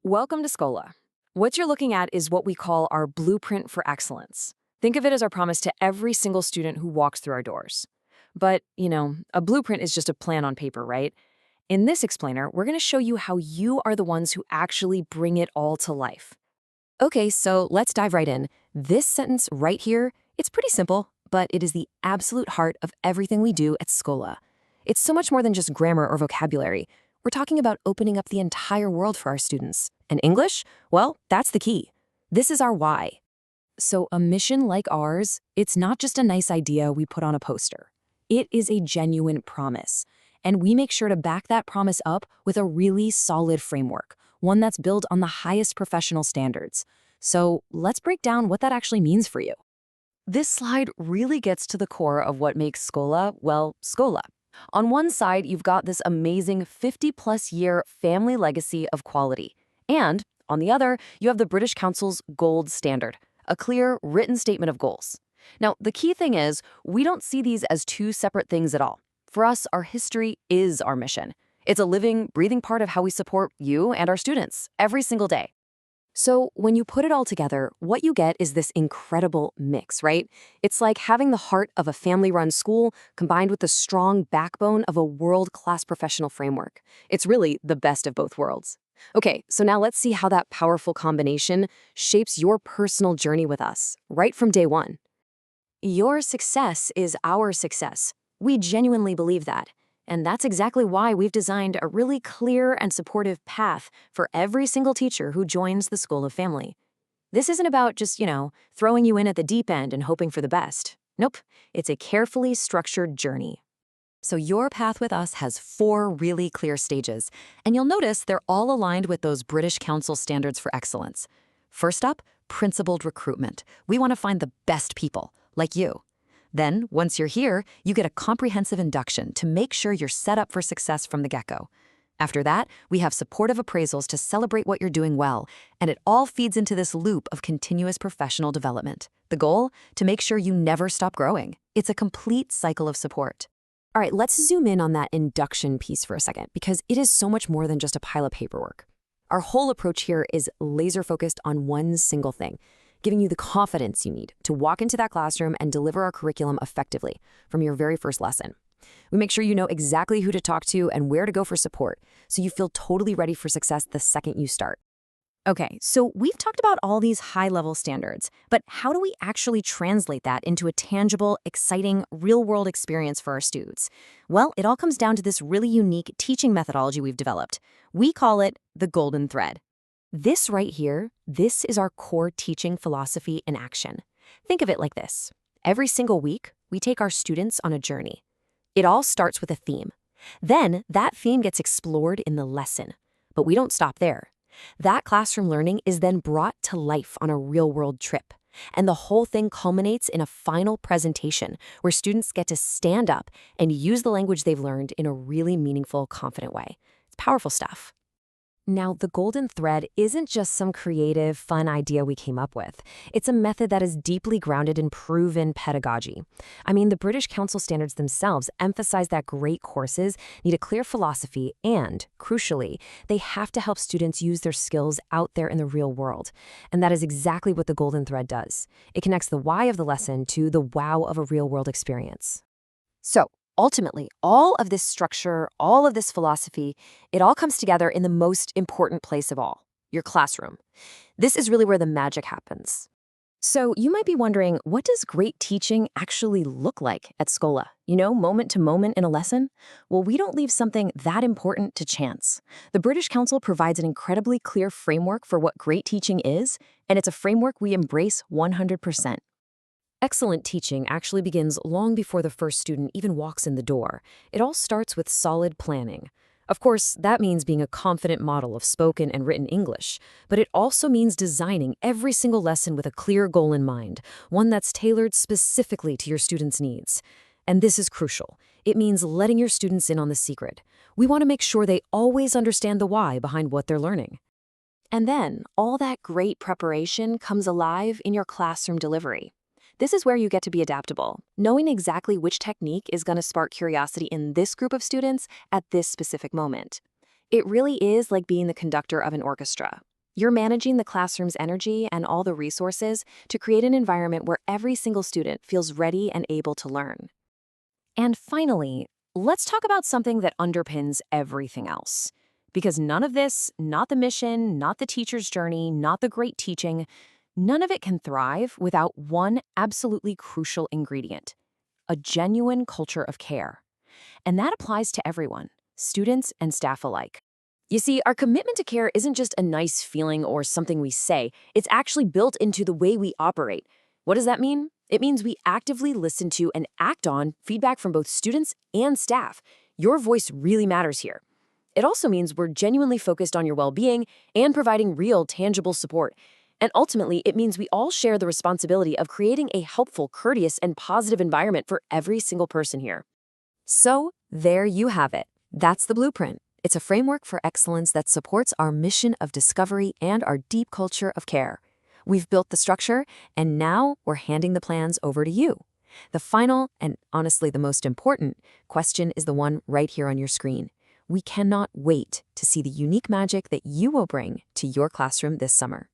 Welcome to SKOLA. What you're looking at is what we call our blueprint for excellence. Think of it as our promise to every single student who walks through our doors. But, a blueprint is just a plan on paper, right? In this explainer, we're going to show you how you are the ones who actually bring it all to life. Okay, so let's dive right in. This sentence right here, it's pretty simple, but it is the absolute heart of everything we do at SKOLA. It's so much more than just grammar or vocabulary. We're talking about opening up the entire world for our students. And English? Well, that's the key. This is our why. So a mission like ours, it's not just a nice idea we put on a poster. It is a genuine promise. And we make sure to back that promise up with a really solid framework, one that's built on the highest professional standards. So let's break down what that actually means for you. This slide really gets to the core of what makes SKOLA, well, SKOLA. On one side, you've got this amazing 50-plus year family legacy of quality. And on the other, you have the British Council's gold standard, a clear, written statement of goals. Now, the key thing is, we don't see these as two separate things at all. For us, our history is our mission. It's a living, breathing part of how we support you and our students every single day. So when you put it all together, what you get is this incredible mix, right? It's like having the heart of a family-run school combined with the strong backbone of a world-class professional framework. It's really the best of both worlds. Okay, so now let's see how that powerful combination shapes your personal journey with us, right from day one. Your success is our success. We genuinely believe that. And that's exactly why we've designed a really clear and supportive path for every single teacher who joins the SKOLA family. This isn't about just, throwing you in at the deep end and hoping for the best. Nope, it's a carefully structured journey. So your path with us has 4 really clear stages, and you'll notice they're all aligned with those British Council standards for excellence. First up, principled recruitment. We want to find the best people, like you. Then, once you're here, you get a comprehensive induction to make sure you're set up for success from the get-go. After that, we have supportive appraisals to celebrate what you're doing well, and it all feeds into this loop of continuous professional development. The goal? To make sure you never stop growing. It's a complete cycle of support. All right, let's zoom in on that induction piece for a second, because it is so much more than just a pile of paperwork. Our whole approach here is laser-focused on one single thing, giving you the confidence you need to walk into that classroom and deliver our curriculum effectively from your very first lesson. We make sure you know exactly who to talk to and where to go for support, so you feel totally ready for success the second you start. Okay, so we've talked about all these high-level standards, but how do we actually translate that into a tangible, exciting, real-world experience for our students? Well, it all comes down to this really unique teaching methodology we've developed. We call it the golden thread. This right here, this is our core teaching philosophy in action. Think of it like this. Every single week, we take our students on a journey. It all starts with a theme. Then, that theme gets explored in the lesson. But we don't stop there. That classroom learning is then brought to life on a real-world trip. And the whole thing culminates in a final presentation where students get to stand up and use the language they've learned in a really meaningful, confident way. It's powerful stuff. Now, the golden thread isn't just some creative, fun idea we came up with. It's a method that is deeply grounded in proven pedagogy. I mean, the British Council standards themselves emphasize that great courses need a clear philosophy and, crucially, they have to help students use their skills out there in the real world. And that is exactly what the golden thread does. It connects the why of the lesson to the wow of a real-world experience. So, ultimately, all of this structure, all of this philosophy, it all comes together in the most important place of all, your classroom. This is really where the magic happens. So you might be wondering, what does great teaching actually look like at SKOLA? Moment to moment in a lesson? Well, we don't leave something that important to chance. The British Council provides an incredibly clear framework for what great teaching is, and it's a framework we embrace 100%. Excellent teaching actually begins long before the first student even walks in the door. It all starts with solid planning. Of course, that means being a confident model of spoken and written English, but it also means designing every single lesson with a clear goal in mind, one that's tailored specifically to your students' needs. And this is crucial. It means letting your students in on the secret. We want to make sure they always understand the why behind what they're learning. And then, all that great preparation comes alive in your classroom delivery. This is where you get to be adaptable, knowing exactly which technique is going to spark curiosity in this group of students at this specific moment. It really is like being the conductor of an orchestra. You're managing the classroom's energy and all the resources to create an environment where every single student feels ready and able to learn. And finally, let's talk about something that underpins everything else. Because none of this, not the mission, not the teacher's journey, not the great teaching, none of it can thrive without one absolutely crucial ingredient: a genuine culture of care. And that applies to everyone, students and staff alike. You see, our commitment to care isn't just a nice feeling or something we say, it's actually built into the way we operate. What does that mean? It means we actively listen to and act on feedback from both students and staff. Your voice really matters here. It also means we're genuinely focused on your well-being and providing real, tangible support. And ultimately, it means we all share the responsibility of creating a helpful, courteous, and positive environment for every single person here. So, there you have it. That's the blueprint. It's a framework for excellence that supports our mission of discovery and our deep culture of care. We've built the structure, and now we're handing the plans over to you. The final, and honestly the most important, question is the one right here on your screen. We cannot wait to see the unique magic that you will bring to your classroom this summer.